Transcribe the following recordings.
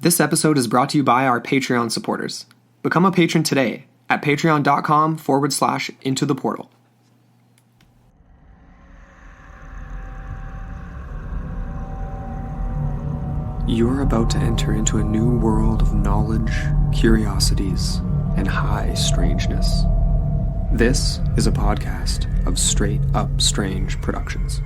This episode is brought to you by our Patreon supporters. Become a patron today at patreon.com/into the portal. You're about to enter into a new world of knowledge, curiosities, and high strangeness. This is a podcast of Straight Up Strange Productions.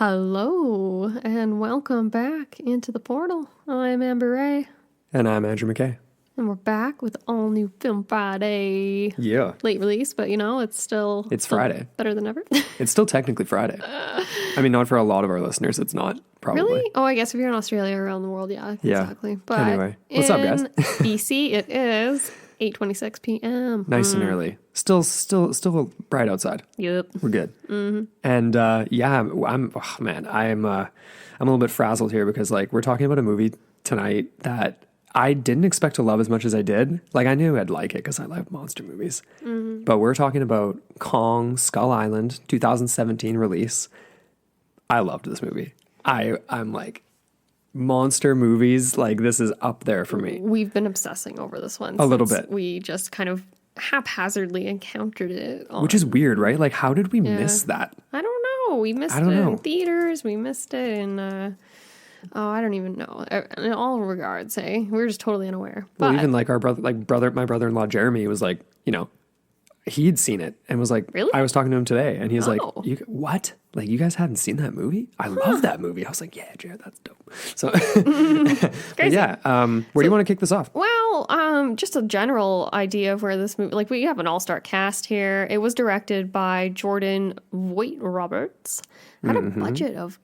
Hello, and welcome back into the portal. I'm Amber Ray. And I'm Andrew McKay. And we're back with all new Film Friday. Yeah. Late release, but it's still Friday. Better than ever. It's still technically Friday. I mean, not for a lot of our listeners, it's not, probably. Really? Oh, I guess if you're in Australia or around the world, yeah. Exactly. But anyway, what's up, guys? BC, it is 8:26 p.m. Nice and early. Still bright outside. Yep. We're good. Mm-hmm. And I'm a little bit frazzled here because we're talking about a movie tonight that I didn't expect to love as much as I did. I knew I'd like it because I love monster movies. Mm-hmm. But we're talking about Kong Skull Island, 2017 release. I loved this movie. I'm like, monster movies, this is up there for me. We've been obsessing over this one. A little bit. We just kind of haphazardly encounted it. Which is weird, right? How did we miss that? I don't know. We missed it in theaters. We missed it in, I don't even know. In all regards, hey? We were just totally unaware. Well, even my brother-in-law Jeremy was he'd seen it and was like, really? I was talking to him today and he was like, what? You guys hadn't seen that movie? I love that movie. I was like, yeah, Jared, that's dope. So, crazy. Yeah. Where do you want to kick this off? Well, just a general idea of where this movie, we have an all-star cast here. It was directed by Jordan Vogt-Roberts. Had a budget of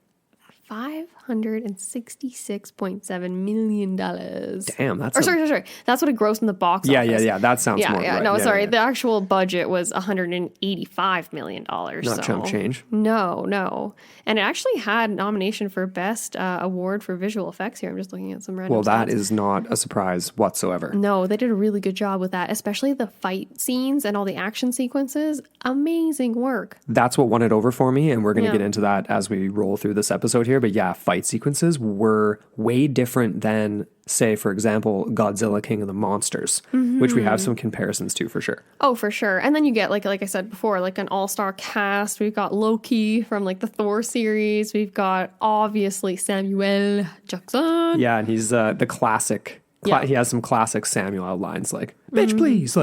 $566.7 million. Damn, that's sorry. That's what it grossed in the box office. Yeah. That sounds more right. No, sorry. The actual budget was $185 million. Not chump change. No. And it actually had nomination for Best Award for Visual Effects here. I'm just looking at some random that stats. is not a surprise whatsoever. No, they did a really good job with that, especially the fight scenes and all the action sequences. Amazing work. That's what won it over for me, and we're going to get into that as we roll through this episode here. But yeah, fight sequences were way different than, say, for example, Godzilla King of the Monsters, which we have some comparisons to for sure. Oh, for sure. And then you get, like I said before, an all-star cast. We've got Loki from the Thor series. We've got, obviously, Samuel Jackson. Yeah, and he's the classic. He has some classic Samuel lines bitch, please.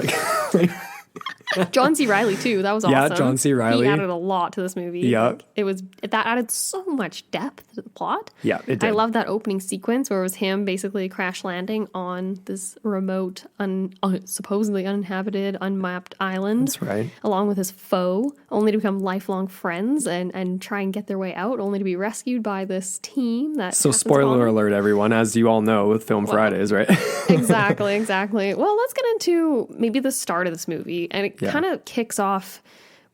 John C. Reilly too. That was awesome. Yeah, John C. Reilly. He added a lot to this movie. Yeah. That added so much depth to the plot. Yeah, it did. I love that opening sequence where it was him basically crash landing on this remote, supposedly uninhabited, unmapped island. That's right. Along with his foe, only to become lifelong friends and try and get their way out, only to be rescued by this team that. So spoiler alert, everyone, as you all know with Film Fridays, right? Exactly. Well, let's get into maybe the start of this movie. And it kind of kicks off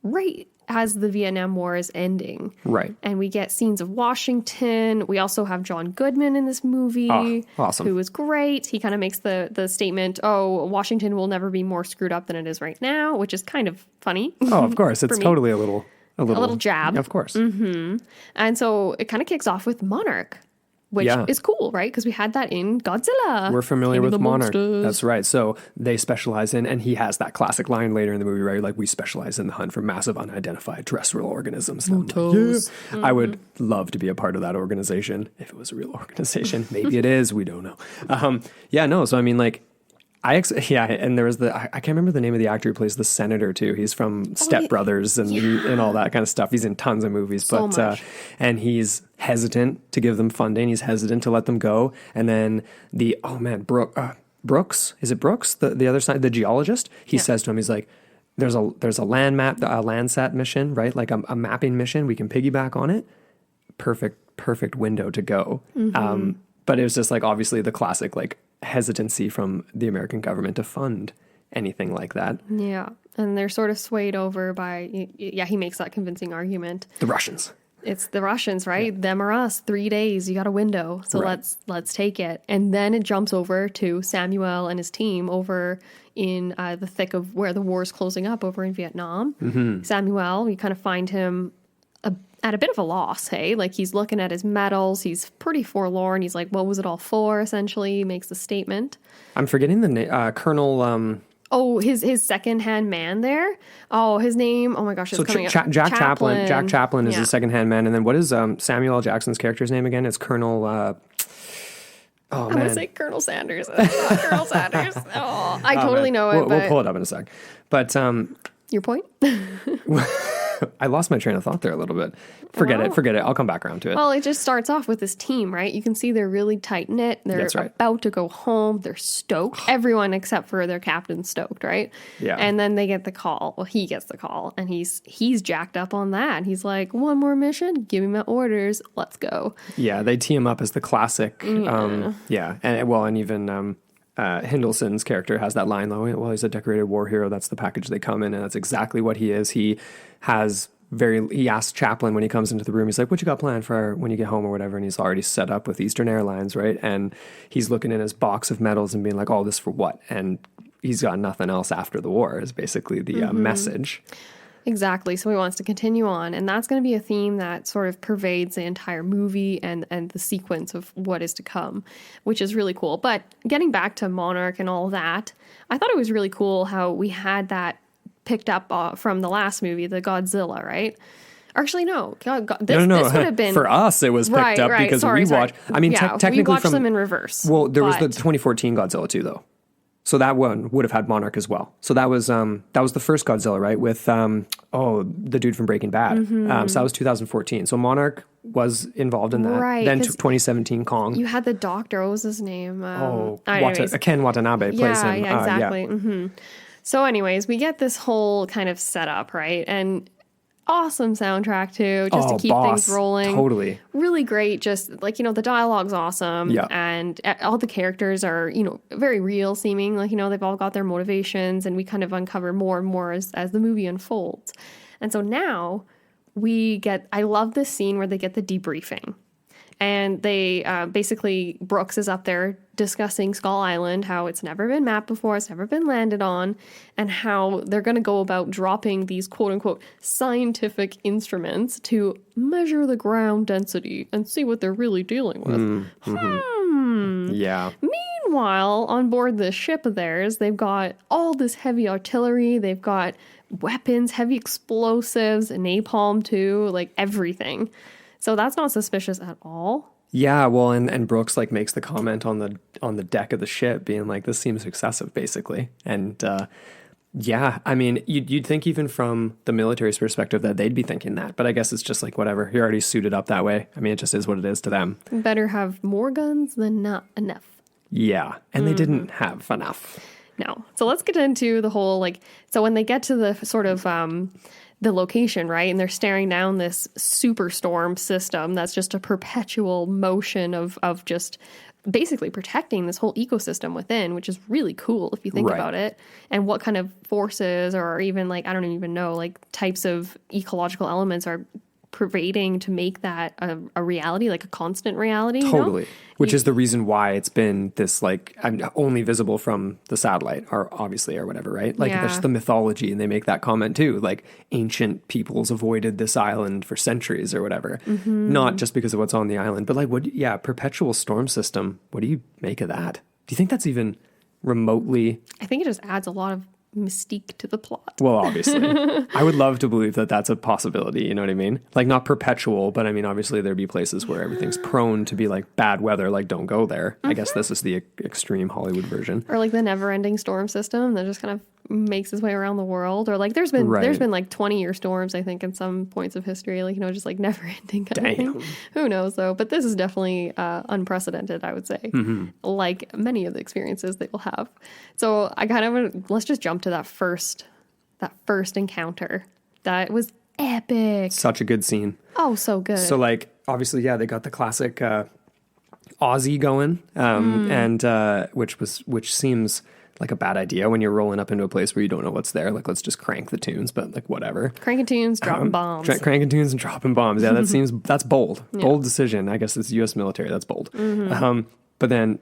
right as the Vietnam War is ending. Right. And we get scenes of Washington. We also have John Goodman in this movie. Oh, awesome. Who is great. He kind of makes the statement, Washington will never be more screwed up than it is right now, which is kind of funny. Oh, of course. It's totally a little jab. Of course. Mm-hmm. And so it kind of kicks off with Monarch. Which is cool, right? Because we had that in Godzilla. We're familiar with Monarch. Monsters. That's right. So they specialize in, and he has that classic line later in the movie, right? We specialize in the hunt for massive unidentified terrestrial organisms. Mutos. I would love to be a part of that organization if it was a real organization. Maybe it is. We don't know. So I mean, and there was I can't remember the name of the actor who plays the senator too. He's from Step Brothers and all that kind of stuff. He's in tons of movies, and he's hesitant to give them funding. He's hesitant to let them go. And then Brooks, is it Brooks? The other side, the geologist. He says to him, he's like, there's a Landsat mission, right? A mapping mission. We can piggyback on it. Perfect perfect window to go. But it was just like obviously the classic like hesitancy from the American government to fund anything like that. Yeah. And they're sort of swayed over by, he makes that convincing argument. The Russians. It's the Russians, right? Yeah. Them or us, 3 days, you got a window. So let's take it. And then it jumps over to Samuel and his team over in the thick of where the war is closing up over in Vietnam. Samuel, we kind of find him at a bit of a loss, hey? Like he's looking at his medals. He's pretty forlorn. He's like, what was it all for, essentially? He makes the statement. I'm forgetting the name. Colonel... Oh, his second-hand man there. Oh, his name. Oh my gosh, it's coming up. Jack Chaplin. Jack Chaplin is his second-hand man, and then what is Samuel L. Jackson's character's name again? It's Colonel. I want to say Colonel Sanders. It's not Colonel Sanders. Oh, I totally know it. We'll pull it up in a sec. But your point. I lost my train of thought there a little bit. Forget it. I'll come back around to it. Well, it just starts off with this team, right? You can see they're really tight-knit. They're about to go home. They're stoked. Everyone except for their captain's stoked, right? Yeah. And then they get the call. Well, he gets the call, and he's jacked up on that. He's like, one more mission? Give me my orders. Let's go. Yeah, they tee him up as the classic. And even... Hindelson's character has that line, though, well, he's a decorated war hero. That's the package they come in, and that's exactly what he is. He asks Chaplin when he comes into the room, he's like, what you got planned for when you get home or whatever? And he's already set up with Eastern Airlines, right? And he's looking in his box of medals and being like, all this for what? And he's got nothing else after the war is basically the message. Exactly. So he wants to continue on. And that's going to be a theme that sort of pervades the entire movie and the sequence of what is to come, which is really cool. But getting back to Monarch and all that, I thought it was really cool how we had that picked up from the last movie, the Godzilla, right? Actually, no. This would have been... For us, it was picked up because we watched... I mean, technically we watched them in reverse. Well, there was the 2014 Godzilla too, though. So that one would have had Monarch as well. So that was the first Godzilla, right? With the dude from Breaking Bad. So that was 2014. So Monarch was involved in that. Right. Then 2017 Kong. You had the doctor. What was his name? Ken Watanabe plays him. Yeah, exactly. So anyways, we get this whole kind of setup, right? And awesome soundtrack too, just to keep things rolling. Totally. Really great. Just like, the dialogue's awesome. Yeah. And all the characters are, very real seeming. Like, they've all got their motivations, and we kind of uncover more and more as the movie unfolds. And so now I love this scene where they get the debriefing. And they basically, Brooks is up there discussing Skull Island, how it's never been mapped before, it's never been landed on, and how they're going to go about dropping these quote-unquote scientific instruments to measure the ground density and see what they're really dealing with. Yeah. Meanwhile, on board this ship of theirs, they've got all this heavy artillery, they've got weapons, heavy explosives, napalm too, like everything. So that's not suspicious at all. Yeah, well, and Brooks makes the comment on the deck of the ship, being like, "This seems excessive," basically. And I mean, you'd think even from the military's perspective that they'd be thinking that, but I guess it's just like whatever. You're already suited up that way. I mean, it just is what it is to them. Better have more guns than not enough. Yeah, and they didn't have enough. No. So let's get into the whole so when they get to the sort of the location, right? And they're staring down this superstorm system that's just a perpetual motion of just basically protecting this whole ecosystem within, which is really cool if you think about it. And what kind of forces or even I don't even know, types of ecological elements are pervading to make that a reality, a constant reality. Totally. Which is the reason why it's been this only visible from the satellite or obviously or whatever, right? That's the mythology, and they make that comment too. Ancient peoples avoided this island for centuries or whatever. Not just because of what's on the island, but perpetual storm system. What do you make of that? Do you think that's even remotely... I think it just adds a lot of mystique to the plot. Well, obviously. I would love to believe that that's a possibility, you know what I mean? Not perpetual, but I mean, obviously there'd be places where everything's prone to be bad weather, don't go there. I guess this is the extreme Hollywood version. Or the never-ending storm system that just kind of makes its way around the world. Or there's been 20-year storms, I think, in some points of history, just never ending kind of thing. Who knows though? But this is definitely unprecedented, I would say. Like many of the experiences they will have. So I let's just jump to that first encounter. That was epic. Such a good scene. Oh, so good. So obviously, yeah, they got the classic Aussie going, and which seems like a bad idea when you're rolling up into a place where you don't know what's there. Like, let's just crank the tunes, but like whatever. Cranking tunes, dropping bombs. Cranking tunes and dropping bombs. Yeah, that's bold. Yeah. Bold decision. I guess it's U.S. military. That's bold. But then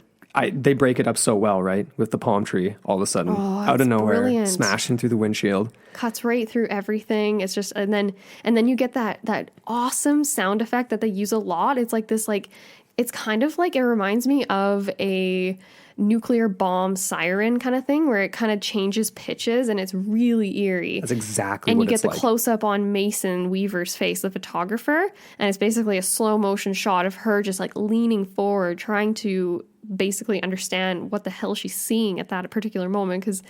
they break it up so well, right? With the palm tree all of a sudden out of nowhere, brilliant. Smashing through the windshield. Cuts right through everything. It's just, and then you get that awesome sound effect that they use a lot. It's like this, like, it's kind of like, it reminds me of a nuclear bomb siren kind of thing where it kind of changes pitches and it's really eerie. That's exactly and what you get it's the like. close up on Mason Weaver's face, the photographer, and it's basically a slow motion shot of her just like leaning forward, trying to basically understand what the hell she's seeing at that particular moment, because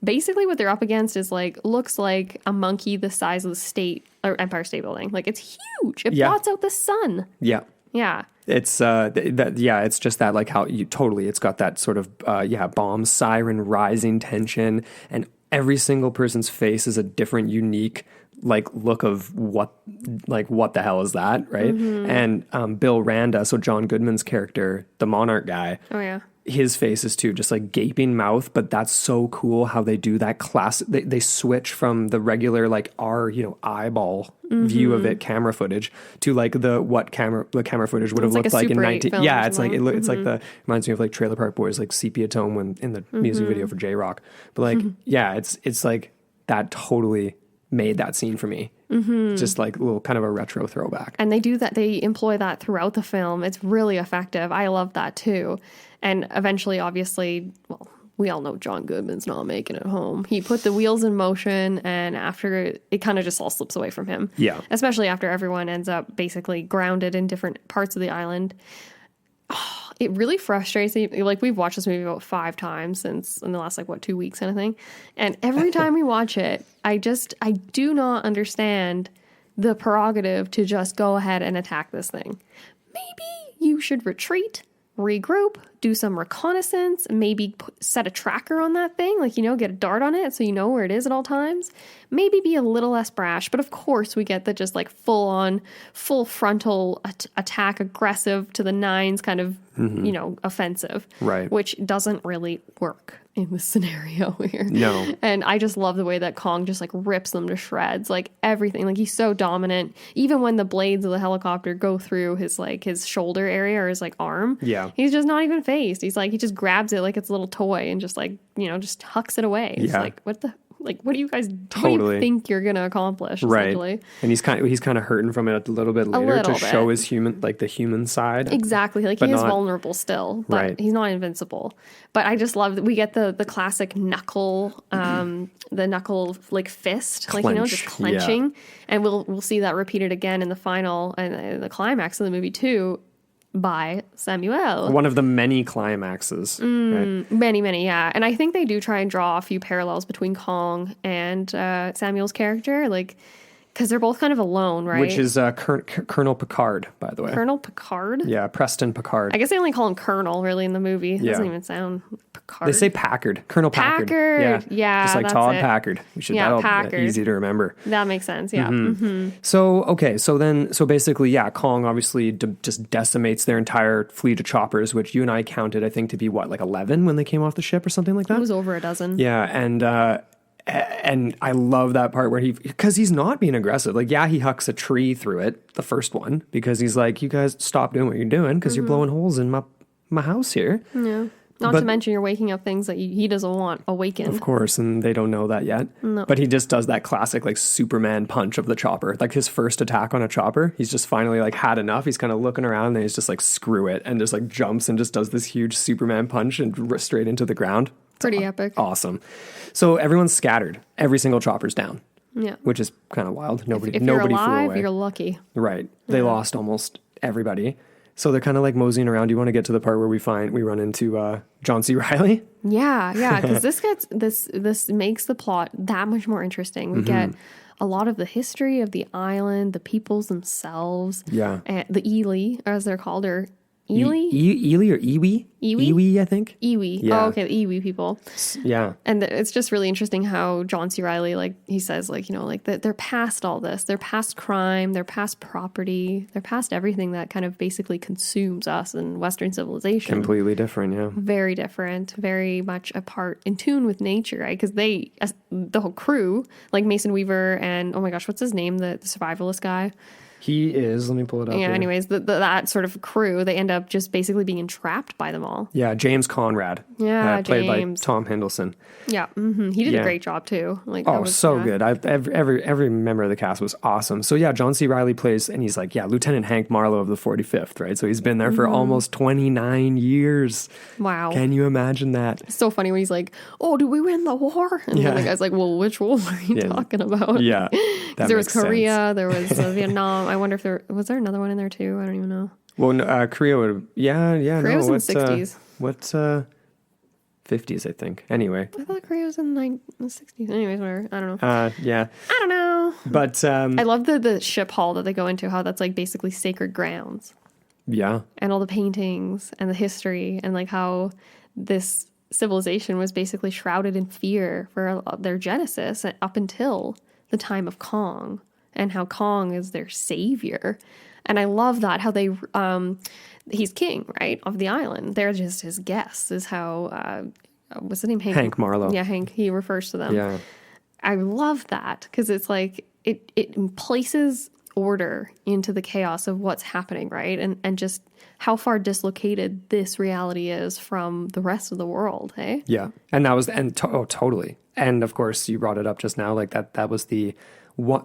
basically what they're up against is like, looks like a monkey the size of the state or Empire State Building. Like, it's huge. It blots out the sun. Yeah. It's it's just that, like, how it's got that sort of bomb siren, rising tension, and every single person's face is a different, unique like look of what the hell is that, right? And Bill Randa, so John Goodman's character, the Monarch guy. Oh yeah. His face is too just like gaping mouth, but that's so cool how they do that class. They switch from the regular like our eyeball view of it, camera footage, to like the camera footage would have looked like in 19. Yeah, it's like it's like the reminds me of like Trailer Park Boys, like sepia tone when in the music video for J-Rock. But like it's like that totally made that scene for me. Just like a little kind of a retro throwback. And they do that. They employ that throughout the film. It's really effective. I love that too. And eventually, obviously, well, we all know John Goodman's not making it home. He put the wheels in motion, and after it kind of just all slips away from him. Yeah. Especially after everyone ends up basically grounded in different parts of the island. Oh, it really frustrates me. Like, we've watched this movie about 5 times since in the last 2 weeks kind of thing. And every time we watch it, I do not understand the prerogative to just go ahead and attack this thing. Maybe you should retreat, regroup, do some reconnaissance, maybe set a tracker on that thing, get a dart on it so you know where it is at all times. Maybe be a little less brash, but of course we get the just like full frontal attack, aggressive to the nines kind of, offensive. Right. Which doesn't really work in this scenario here. No. And I just love the way that Kong just like rips them to shreds, like everything. Like, he's so dominant. Even when the blades of the helicopter go through his shoulder area or his arm. Yeah. He's just not even phased. He's like, he just grabs it like it's a little toy and just just hucks it away. It's like, what do you guys what do you think you're gonna accomplish? Right. And he's kind of hurting from it a little bit later to show his the human side. Exactly. Like, he is vulnerable still, but he's not invincible. But I just love that we get the classic knuckle, the knuckle like fist, Clench. Just clenching. Yeah. And we'll see that repeated again in the final and the climax of the movie too, by Samuel. One of the many climaxes. Right? Many, yeah. And I think they do try and draw a few parallels between Kong and Samuel's character, because they're both kind of alone, right? Which is Colonel Picard, by the way. Colonel Picard? Yeah, Preston Picard. I guess they only call him Colonel, really, in the movie. It doesn't even sound Picard. They say Packard. Colonel Packard. Yeah, just like Todd Packard. That'll be easy to remember. That makes sense, yeah. So basically, Kong obviously just decimates their entire fleet of choppers, which you and I counted, I think, to be 11 when they came off the ship or something like that? It was over a dozen. Yeah, and I love that part where because he's not being aggressive. He hucks a tree through it, the first one, because he's like, you guys stop doing what you're doing because you're blowing holes in my house here. Yeah. Not to mention you're waking up things that he doesn't want awakened. Of course, and they don't know that yet. No. But he just does that classic Superman punch of the chopper. His first attack on a chopper, he's just finally had enough. He's kind of looking around and he's just screw it, and just jumps and just does this huge Superman punch and straight into the ground. Pretty epic. Awesome. So everyone's scattered. Every single chopper's down. Yeah. Which is kind of wild. Nobody if you're alive, flew away. You're lucky. Right. They lost almost everybody. So they're kind of moseying around. Do you want to get to the part where we run into John C. Reilly? Yeah, because this makes the plot that much more interesting. We get a lot of the history of the island, the peoples themselves. Yeah. And the Ely, as they're called, are Ely or Iwi? Iwi? Iwi, I think. Iwi. Yeah. Oh, okay, the Iwi people. Yeah. And it's just really interesting how John C. Reilly, like he says, like, you know, like they're past all this. They're past crime. They're past property. They're past everything that kind of basically consumes us in Western civilization. Completely different, yeah. Very different. Very much apart, in tune with nature, right? Because the whole crew, like Mason Weaver and, oh my gosh, what's his name? The survivalist guy. He is. Let me pull it up. Yeah, here. anyways, that sort of crew, they end up just basically being entrapped by them all. Yeah, James Conrad. Yeah, played James. by Tom Hiddleston. Yeah, he did a great job too. Like, good. Every member of the cast was awesome. So yeah, John C. Reilly plays, and he's like, yeah, Lieutenant Hank Marlowe of the 45th, right? So he's been there for almost 29 years. Wow. Can you imagine that? It's so funny when he's like, oh, did we win the war? And the guy's like, well, which war are you talking about? Yeah. There was Korea, there was Vietnam. I wonder if was there another one in there too? I don't even know. Well, no, Korea would, Korea was in the 60s. What's 50s, I think. Anyway. I thought Korea was in the 60s. Anyways, whatever. I don't know. Yeah. I don't know. But I love the ship hall that they go into, how that's like basically sacred grounds. Yeah. And all the paintings and the history and like how this civilization was basically shrouded in fear for their genesis up until the time of Kong, and how Kong is their savior. And I love that, how they he's king, right, of the island. They're just his guests, is how what's the name? Hank Marlowe. Yeah, Hank, he refers to them. Yeah. I love that, because it's like it places order into the chaos of what's happening, right? And just how far dislocated this reality is from the rest of the world, hey? Yeah. And that was, totally. And of course, you brought it up just now, like that was the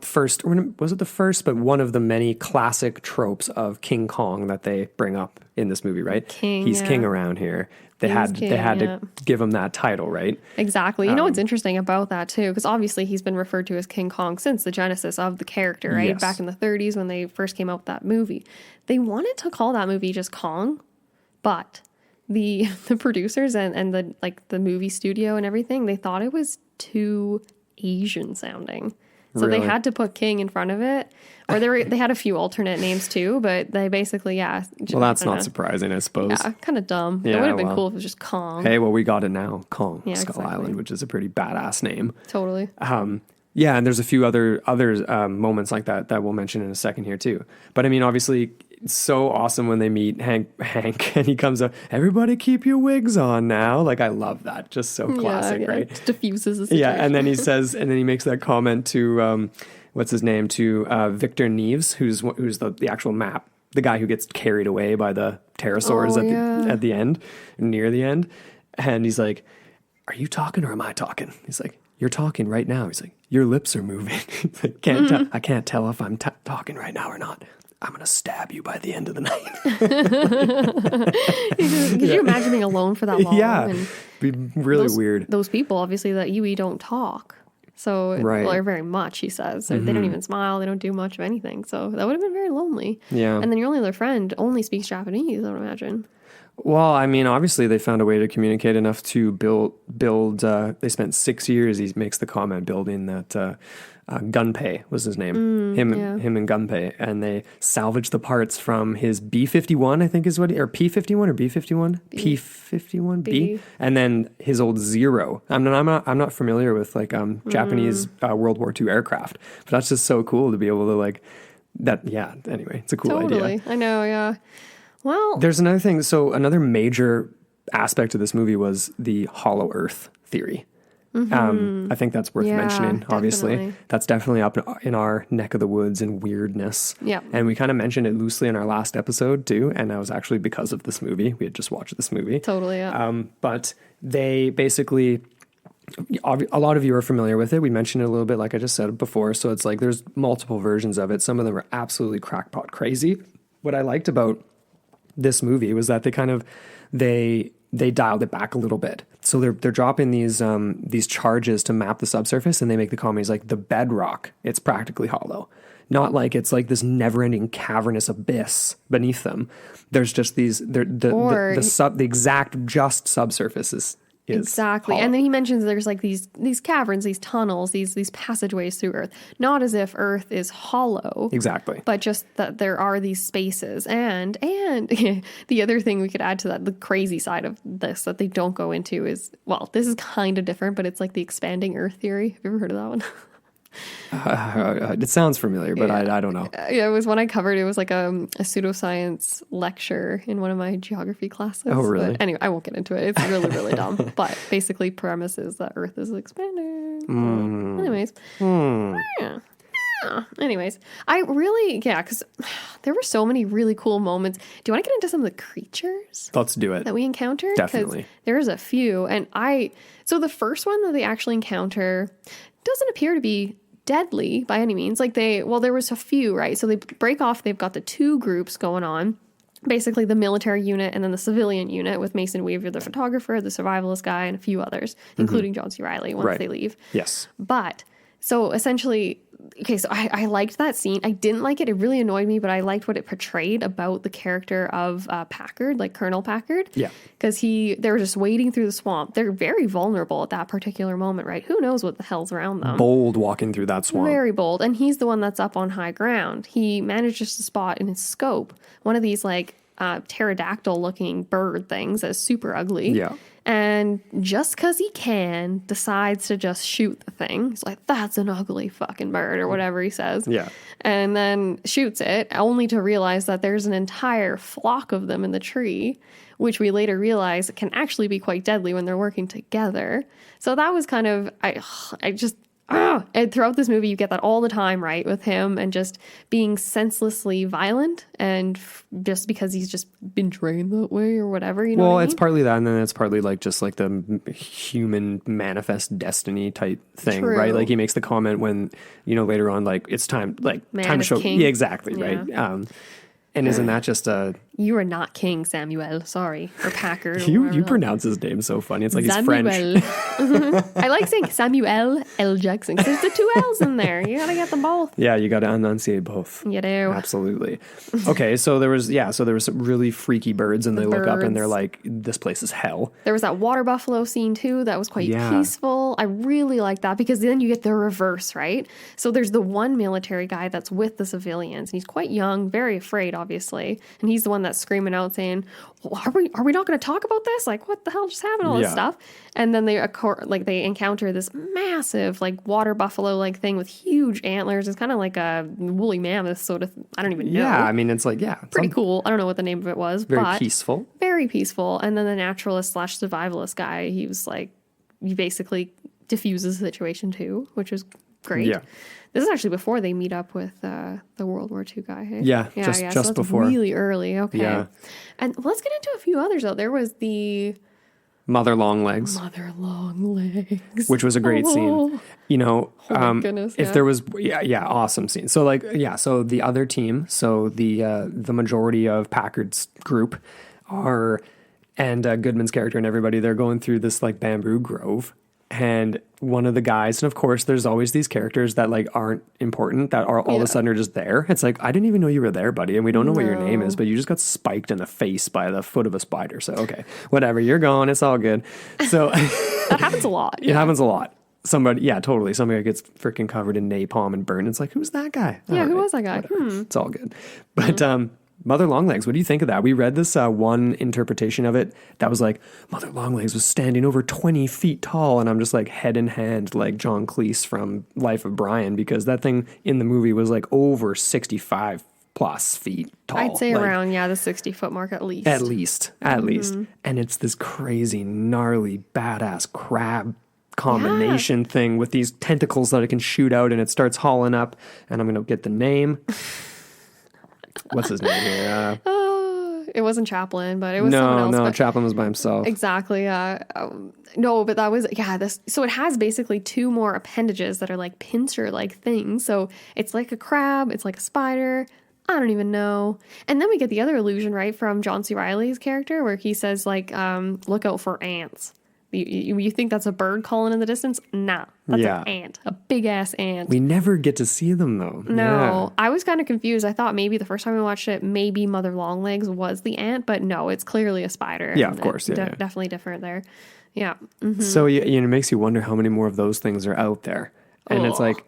first, or was it the first, but one of the many classic tropes of King Kong that they bring up in this movie, right? He's king around here. They had to give him that title, right? Exactly. You know what's interesting about that too? Because obviously he's been referred to as King Kong since the genesis of the character, right? Yes. Back in the 30s when they first came out with that movie. They wanted to call that movie just Kong, but the producers and the movie studio and everything, they thought it was too Asian sounding. So Really? they had to put King in front of it. Or they had a few alternate names too, but they basically, Well, that's not surprising, I suppose. Yeah, kind of dumb. Yeah, it would have been cool if it was just Kong. Hey, well, we got it now. Kong, Yeah, Skull exactly. Island, which is a pretty badass name. Totally. Yeah, and there's a few other moments like that we'll mention in a second here too. But I mean, obviously, it's so awesome when they meet Hank, and he comes up, everybody keep your wigs on now. Like, I love that. Just so classic, right? It diffuses the situation. Yeah, and then he makes that comment to, what's his name, to Victor Neves, who's the actual map, the guy who gets carried away by the pterosaurs at the end, near the end. And he's like, are you talking or am I talking? He's like, you're talking right now. He's like, your lips are moving. He's like, I can't tell if I'm talking right now or not. I'm going to stab you by the end of the night. Could you imagine being alone for that long? Yeah, and be really weird. Those people, obviously, that Iwi don't talk. So, Right. or very much, he says. Or they don't even smile. They don't do much of anything. So that would have been very lonely. Yeah. And then your only other friend only speaks Japanese, I would imagine. Well, I mean, obviously they found a way to communicate enough to build. They spent 6 years. He makes the comment building that Gunpei was his name. Him and Gunpei, and they salvaged the parts from his B-51, I think is what, or P-51 or B-51, P-51 B, and then his old Zero. I'm not familiar with like Japanese World War II aircraft, but that's just so cool to be able to like that. Yeah. Anyway, it's a cool idea. I know. Yeah. Well, There's another thing. So another major aspect of this movie was the Hollow Earth theory. I think that's worth mentioning, obviously. Definitely. That's definitely up in our neck of the woods in weirdness. Yeah. And we kind of mentioned it loosely in our last episode, too. And that was actually because of this movie. We had just watched this movie. totally, yeah. But they basically, a lot of you are familiar with it. We mentioned it a little bit, like I just said before. So it's like there's multiple versions of it. Some of them are absolutely crackpot crazy. What I liked about this movie was that they dialed it back a little bit. So they're dropping these charges to map the subsurface, and they make the comments like the bedrock, it's practically hollow. Not like it's like this never-ending cavernous abyss beneath them. There's just these the exact just subsurface is is exactly hollow. And then he mentions there's like these caverns, these tunnels, these passageways through Earth, not as if Earth is hollow, Exactly. but just that there are these spaces. And the other thing we could add to that, the crazy side of this that they don't go into is, well, this is kind of different, but it's like the expanding Earth theory. Have you ever heard of that one? It sounds familiar, but I don't know. Yeah, it was one I covered. It was like a pseudoscience lecture in one of my geography classes. Oh, really? But anyway, I won't get into it. It's really, really dumb. But basically, premise is that Earth is expanding. Anyways. Yeah. Anyways, I really, because there were so many really cool moments. Do you want to get into some of the creatures? Let's do it. That we encountered? Definitely. There's a few. And so the first one that they actually encounter doesn't appear to be deadly by any means. Like there was a few, right? So they break off, they've got the two groups going on. Basically the military unit and then the civilian unit with Mason Weaver, the photographer, the survivalist guy, and a few others, including John C. Reilly once they leave. Yes. But so essentially, okay, so I liked that scene. I didn't like it. It really annoyed me, but I liked what it portrayed about the character of Packard, like Colonel Packard. Yeah. Because they were just wading through the swamp. They're very vulnerable at that particular moment, right? Who knows what the hell's around them? Bold walking through that swamp. Very bold. And he's the one that's up on high ground. He manages to spot in his scope one of these like pterodactyl looking bird things that's super ugly. Yeah. And just because he can, decides to just shoot the thing. He's like, that's an ugly fucking bird, or whatever he says. Yeah. And then shoots it, only to realize that there's an entire flock of them in the tree, which we later realize can actually be quite deadly when they're working together. So that was kind of, and throughout this movie, you get that all the time, right? With him and just being senselessly violent and just because he's just been trained that way or whatever, you know what I mean? It's partly that, and then it's partly like just like the human manifest destiny type thing, True. right? Like he makes the comment when, later on, like it's time Man to show. king. Yeah, exactly. Yeah. Right. And isn't that just You are not King Samuel, sorry. Or Packard. Or you pronounce his name so funny. It's like Samuel. he's French. I like saying Samuel L. Jackson because there's the two L's in there. You gotta get them both. Yeah, you got to enunciate both. You do. Absolutely. Okay, so there was some really freaky birds, and they look up and they're like, "This place is hell." There was that water buffalo scene too. That was quite Yeah. peaceful. I really like that because then you get the reverse, right? So there's the one military guy that's with the civilians, and he's quite young, very afraid, obviously, and he's the one that's screaming out saying, well, are we not going to talk about this? Like, what the hell just happened? All this stuff. And then they encounter this massive like water buffalo like thing with huge antlers. It's kind of like a woolly mammoth sort of. I don't even know. Yeah, I mean, it's like it's pretty cool. I don't know what the name of it was. Very peaceful. Very peaceful. And then the naturalist / survivalist guy, he was like, he basically diffuses the situation too, which was great. Yeah. This is actually before they meet up with the World War II guy. Hey? Yeah, so just that's before. Really early. Okay. Yeah. And let's get into a few others though. There was the Mother Long Legs, which was a great scene. Oh my goodness, if there was, awesome scene. So so the other team, so the majority of Packard's group and Goodman's character and everybody, they're going through this like bamboo grove. And one of the guys, and of course, there's always these characters that like aren't important that are all of a sudden are just there. It's like, I didn't even know you were there, buddy. And we don't know what your name is, but you just got spiked in the face by the foot of a spider. So, okay, whatever, you're gone. It's all good. So that happens a lot. It happens a lot. Totally. Somebody gets freaking covered in napalm and burned. It's like, who's that guy? Yeah, who was that guy? It's all good. But Mother Longlegs, what do you think of that? We read this one interpretation of it that was like, Mother Longlegs was standing over 20 feet tall, and I'm just like head in hand like John Cleese from Life of Brian, because that thing in the movie was like over 65 plus feet tall. I'd say around, the 60-foot mark at least. At least. And it's this crazy, gnarly, badass crab combination thing with these tentacles that it can shoot out, and it starts hauling up, and I'm going to get the name. What's his name here? It wasn't Chaplin, but it was someone else. No, Chaplin was by himself. Exactly. No, but that was, so it has basically two more appendages that are like pincer-like things. So it's like a crab, it's like a spider. I don't even know. And then we get the other illusion, right, from John C. Reilly's character where he says like, look out for ants. You think that's a bird calling in the distance? Nah, that's an ant, a big ass ant. We never get to see them though. No, I was kind of confused. I thought maybe the first time we watched it, maybe Mother Longlegs was the ant, but no, it's clearly a spider. Yeah, of course. Definitely different there. Yeah. Mm-hmm. So it makes you wonder how many more of those things are out there, and it's like.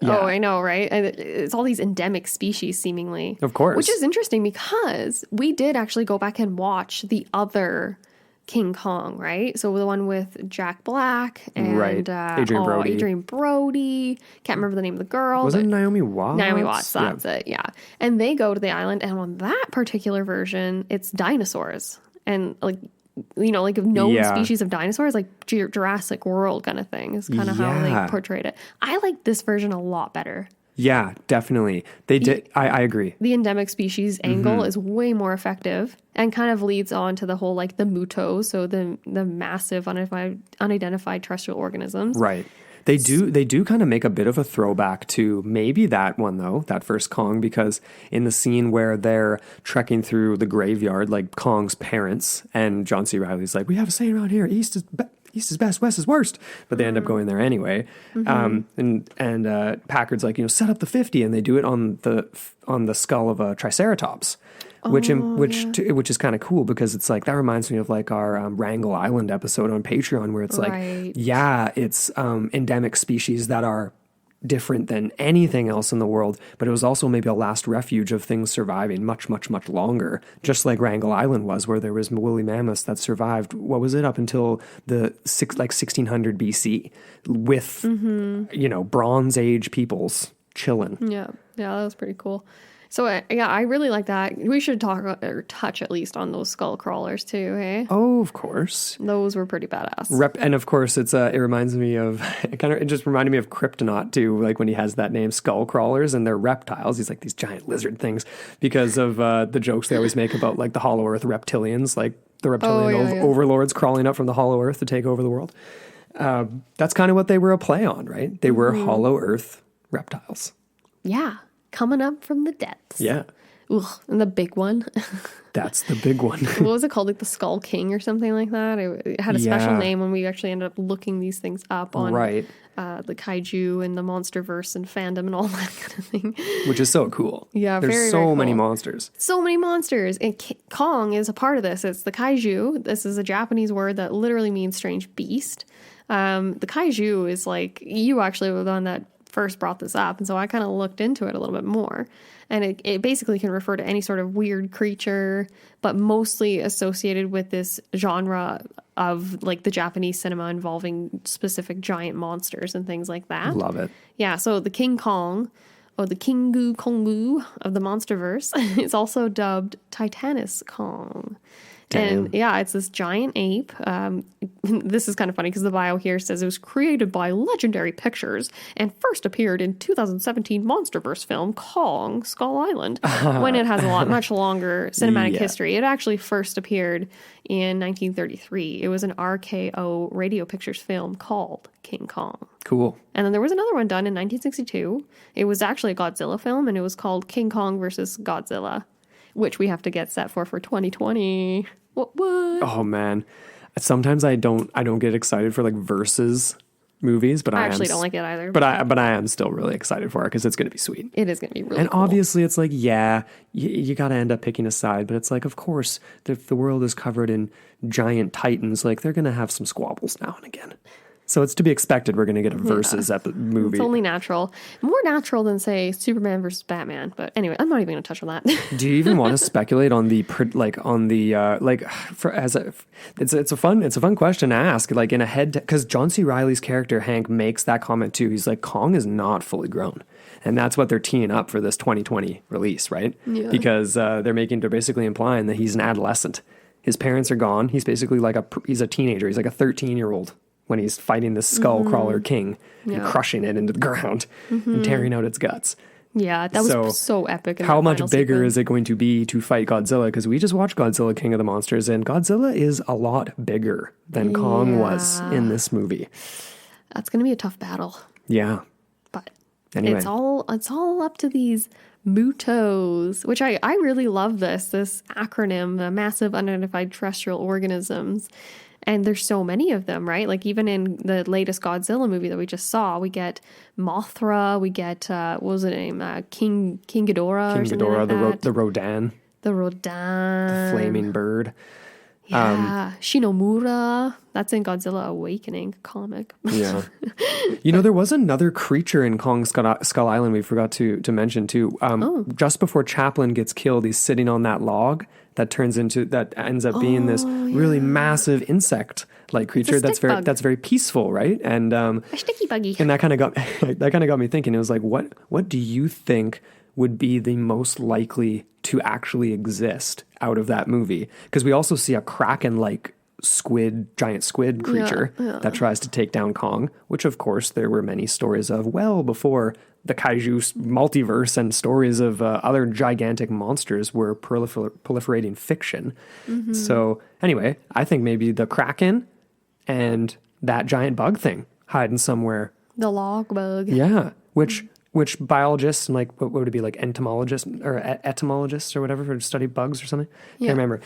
Yeah. Oh, I know, right? And it's all these endemic species, seemingly. Of course. Which is interesting because we did actually go back and watch the other King Kong, right? So the one with Jack Black and Adrian Brody. Can't remember the name of the girl. Was it Naomi Watts? Naomi Watts, that's it, yeah. And they go to the island, and on that particular version, it's dinosaurs. And like known species of dinosaurs, like Jurassic World kind of thing is kind of how they portrayed it. I like this version a lot better. Yeah, definitely. They did. I agree. The endemic species angle is way more effective and kind of leads on to the whole like the Mutos, so the massive unidentified terrestrial organisms. Right. They do kind of make a bit of a throwback to maybe that one though, that first Kong, because in the scene where they're trekking through the graveyard, like Kong's parents, and John C. Reilly's like, we have a saying around here, east is best, west is worst, but they end up going there anyway. And Packard's like, set up the 50, and they do it on the skull of a Triceratops. Which is kind of cool because it's like that reminds me of like our Wrangell Island episode on Patreon where it's like, it's endemic species that are different than anything else in the world, but it was also maybe a last refuge of things surviving much, much, much longer, just like Wrangell Island was, where there was woolly mammoths that survived, what was it, up until the 1600 BC with, Bronze Age peoples chilling. Yeah, that was pretty cool. So, I really like that. We should talk or touch at least on those skull crawlers too, hey? Oh, of course. Those were pretty badass. And of course, it reminds me of, it just reminded me of Kryptonite too, like when he has that name, skull crawlers, and they're reptiles. He's like these giant lizard things because of the jokes they always make about like the Hollow Earth reptilians, like the reptilian overlords crawling up from the Hollow Earth to take over the world. That's kind of what they were a play on, right? They were Hollow Earth reptiles. Yeah. Coming up from the depths. Yeah. Ugh, and the big one. That's the big one. What was it called? Like the Skull King or something like that? It had a special name when we actually ended up looking these things up on the Kaiju and the Monsterverse and fandom and all that kind of thing. Which is so cool. Yeah, There's very, so very many cool. monsters. So many monsters. And Kong is a part of this. It's the Kaiju. This is a Japanese word that literally means strange beast. The Kaiju is like, you actually were the one that first brought this up, and so I kind of looked into it a little bit more, and it basically can refer to any sort of weird creature, but mostly associated with this genre of like the Japanese cinema involving specific giant monsters and things like that. Love it. Yeah, so the King Kong, or the Kingu Kongu of the Monsterverse, is also dubbed Titanus Kong. Damn. And yeah, it's this giant ape. This is kind of funny because the bio here says it was created by Legendary Pictures and first appeared in 2017 Monsterverse film Kong Skull Island, when it has a much longer cinematic history. It actually first appeared in 1933. It was an RKO Radio Pictures film called King Kong. Cool. And then there was another one done in 1962. It was actually a Godzilla film, and it was called King Kong versus Godzilla, which we have to get set for 2020. What? Oh man, sometimes I don't get excited for like versus movies, but I actually don't like it either. But I am still really excited for it because it's going to be sweet. It is going to be really. And cool. obviously, it's like you got to end up picking a side, but it's like, of course, if the world is covered in giant titans, like they're going to have some squabbles now and again. So it's to be expected we're going to get a versus movie. It's only natural. More natural than, say, Superman versus Batman. But anyway, I'm not even going to touch on that. Do you even want to speculate on it's a fun question to ask, like in a head, because John C. Reilly's character Hank makes that comment too. He's like, Kong is not fully grown. And that's what they're teeing up for this 2020 release, right? Yeah. Because they're basically implying that he's an adolescent. His parents are gone. He's basically like he's a teenager. He's like a 13-year-old. When he's fighting the skull crawler king and crushing it into the ground and tearing out its guts. Yeah, that was so epic. How much bigger is it going to be to fight Godzilla? Because we just watched Godzilla King of the Monsters, and Godzilla is a lot bigger than Kong was in this movie. That's going to be a tough battle. Yeah. But anyway. It's all up to these Mutos, which I really love this acronym, the massive unidentified terrestrial organisms. And there's so many of them, right? Like even in the latest Godzilla movie that we just saw, we get Mothra, we get, what was the name? King Ghidorah or something like that. The Rodan. The Rodan. The flaming bird. Yeah. Shinomura. That's in Godzilla Awakening comic. Yeah. There was another creature in Kong Skull Island we forgot to mention too. Just before Chaplin gets killed, he's sitting on that log that ends up being this really massive insect-like creature that's very peaceful, right? And a sticky buggy. And that kind of got me thinking. It was like, what do you think would be the most likely to actually exist out of that movie? Because we also see a kraken-like giant squid creature that tries to take down Kong, which of course there were many stories of well before the Kaiju multiverse, and stories of other gigantic monsters were proliferating fiction. Mm-hmm. So anyway, I think maybe the kraken and that giant bug thing hiding somewhere. The log bug. Yeah, which biologists and like what would it be, like entomologists or etymologists or whatever for study bugs or something? Can't remember.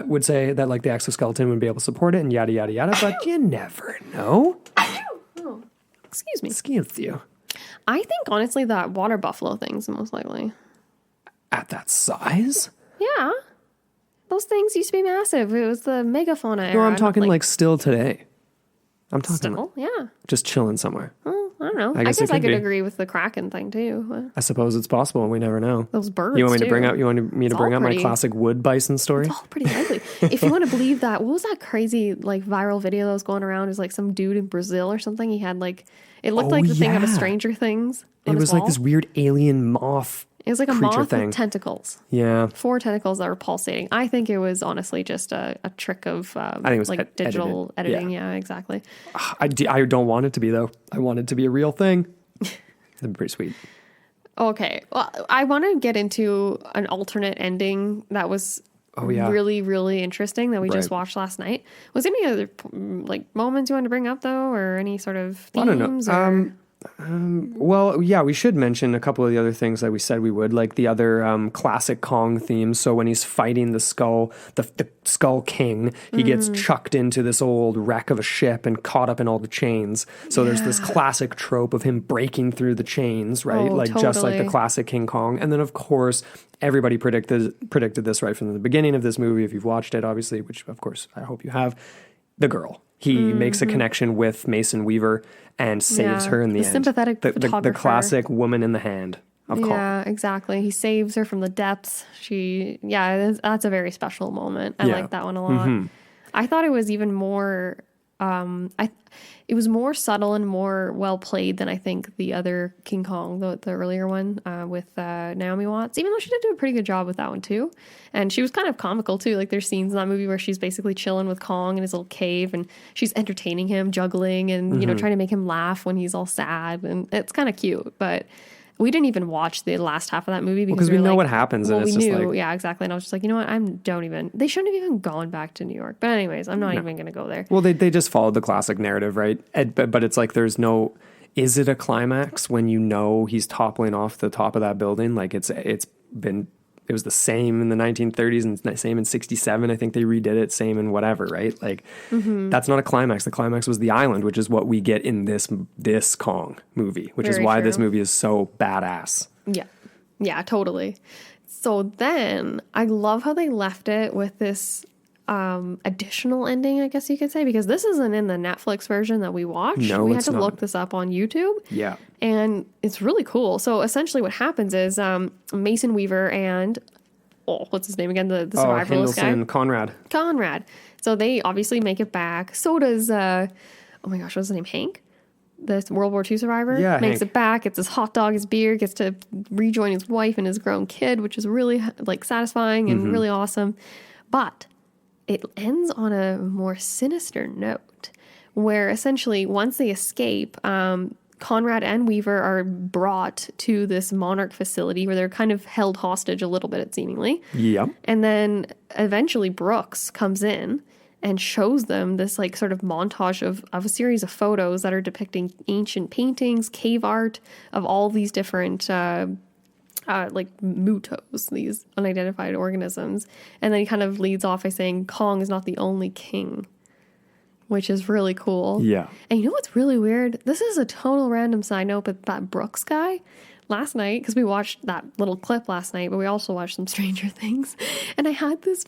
Would say that like the exoskeleton would be able to support it and yada yada yada, but you never know. Oh, excuse me. Excuse you. I think honestly that water buffalo thing's most likely. At that size? Yeah. Those things used to be massive. It was the megafauna era. No, I'm talking like still today. I'm talking still, yeah. Just chilling somewhere. Well, I don't know. I guess I could agree with the kraken thing too. I suppose it's possible. We never know. Those birds. You want me to bring up my classic wood bison story? It's all pretty likely. If you want to believe that, what was that crazy like viral video that was going around? It was like some dude in Brazil or something. He had like it looked like the thing out of Stranger Things. It was like this weird alien moth. It was like a moth with tentacles. Yeah. 4 tentacles that were pulsating. I think it was honestly just a trick of I think it was like digital editing. Yeah, exactly. I don't want it to be, though. I want it to be a real thing. That'd be pretty sweet. Okay. Well, I want to get into an alternate ending that was really, really interesting that we just watched last night. Was there any other like moments you want to bring up, though, or any sort of themes? I don't know. Well, yeah, we should mention a couple of the other things that we said we would, like the other classic Kong themes. So when he's fighting the Skull King, he gets chucked into this old wreck of a ship and caught up in all the chains. So there's this classic trope of him breaking through the chains, right? Just like the classic King Kong. And then, of course, everybody predicted this right from the beginning of this movie, if you've watched it, obviously, which, of course, I hope you have. The girl. He makes a connection with Mason Weaver and saves her in the end. Sympathetic the classic woman in the hand of Kong. Yeah, exactly. He saves her from the depths. That's a very special moment. I like that one a lot. Mm-hmm. I thought it was even more it was more subtle and more well played than I think the other King Kong, the earlier one with Naomi Watts, even though she did do a pretty good job with that one too. And she was kind of comical too. Like there's scenes in that movie where she's basically chilling with Kong in his little cave and she's entertaining him, juggling and, trying to make him laugh when he's all sad. And it's kind of cute, but we didn't even watch the last half of that movie because we know what happens. Well, and it's we just knew, like, yeah, exactly. And I was just like, you know what? They shouldn't have even gone back to New York. But anyways, I'm not even going to go there. Well, they just followed the classic narrative, right? But it's like there's no. Is it a climax when you know he's toppling off the top of that building? Like it was the same in the 1930s and the same in 67. I think they redid it, same in whatever, right? Like that's not a climax. The climax was the island, which is what we get in this Kong movie, which is why this movie is so badass. Yeah. Yeah, totally. So then I love how they left it with this additional ending, I guess you could say, because this isn't in the Netflix version that we watched. No, we had to look this up on YouTube. Yeah. And it's really cool. So essentially what happens is Mason Weaver and, what's his name again? The survivalist guy? Conrad. So they obviously make it back. So does, oh my gosh, what's his name? Hank? The World War II survivor? Yeah, makes it back, gets his hot dog, his beer, gets to rejoin his wife and his grown kid, which is really like satisfying and really awesome. But it ends on a more sinister note where essentially once they escape, Conrad and Weaver are brought to this Monarch facility where they're kind of held hostage a little bit, seemingly. Yep. And then eventually Brooks comes in and shows them this like sort of montage of a series of photos that are depicting ancient paintings, cave art of all these different like Mutos, these unidentified organisms. And then he kind of leads off by saying Kong is not the only king. which is really cool. Yeah. And you know what's really weird? This is a total random side note, but that Brooks guy, last night, because we watched that little clip last night, but we also watched some Stranger Things, and I had this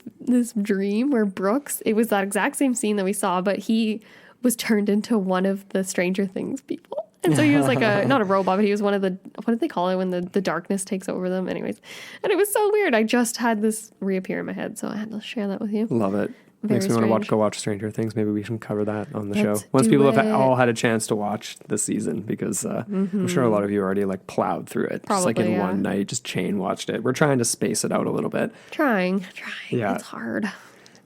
dream where Brooks, it was that exact same scene that we saw, but he was turned into one of the Stranger Things people. And so he was like not a robot, but he was one of the, what did they call it when the darkness takes over them? Anyways. And it was so weird. I just had this reappear in my head, so I had to share that with you. Love it. Very Makes me want to go watch Stranger Things. Maybe we can cover that on the show. Once people have all had a chance to watch this season, because I'm sure a lot of you already like plowed through it. Probably, just like in one night, just chain watched it. We're trying to space it out a little bit. Trying. Yeah. It's hard.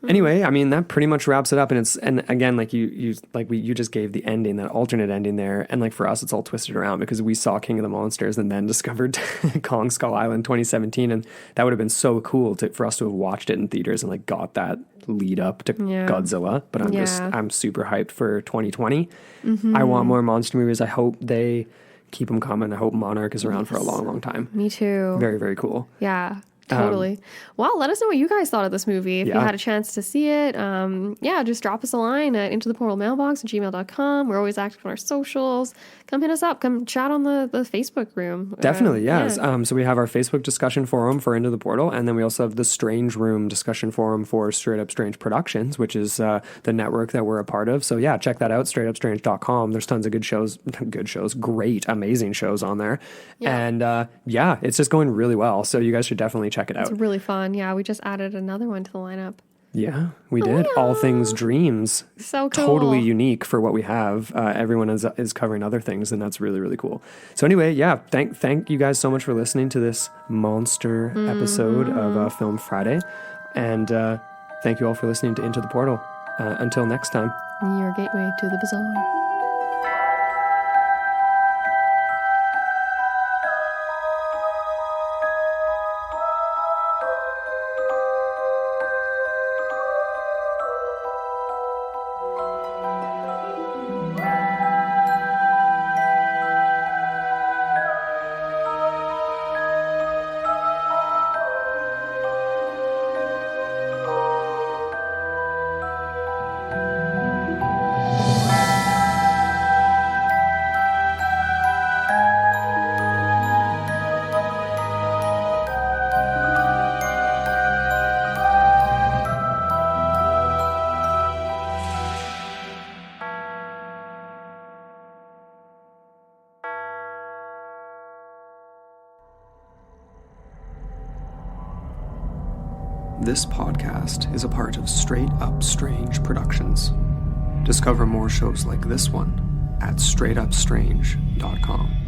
Anyway, I mean, that pretty much wraps it up. And again, like you just gave the ending, that alternate ending there. And like for us, it's all twisted around because we saw King of the Monsters and then discovered Kong Skull Island 2017. And that would have been so cool for us to have watched it in theaters and like got that lead up to Godzilla. But I'm super hyped for 2020. I want more monster movies. I hope they keep them coming. I hope Monarch is around for a long, long time. Me too. Very, very cool. Yeah. Totally. Well, let us know what you guys thought of this movie. If you had a chance to see it, just drop us a line at intotheportalmailbox@gmail.com. We're always active on our socials. Come hit us up. Come chat on the Facebook room. Definitely, yes. So we have our Facebook discussion forum for Into the Portal, and then we also have the Strange Room discussion forum for Straight Up Strange Productions, which is the network that we're a part of. So yeah, check that out, straightupstrange.com. There's tons of good shows, great, amazing shows on there. Yeah. And it's just going really well. So you guys should definitely check it out. It's really fun. Yeah, we just added another one to the lineup. Yeah, we did. Yeah. All Things Dreams. So cool. Totally unique for what we have. Everyone is covering other things, and that's really, really cool. So anyway, yeah, thank you guys so much for listening to this monster episode of Film Friday. And thank you all for listening to Into the Portal. Until next time. Your gateway to the bizarre. This podcast is a part of Straight Up Strange Productions. Discover more shows like this one at straightupstrange.com.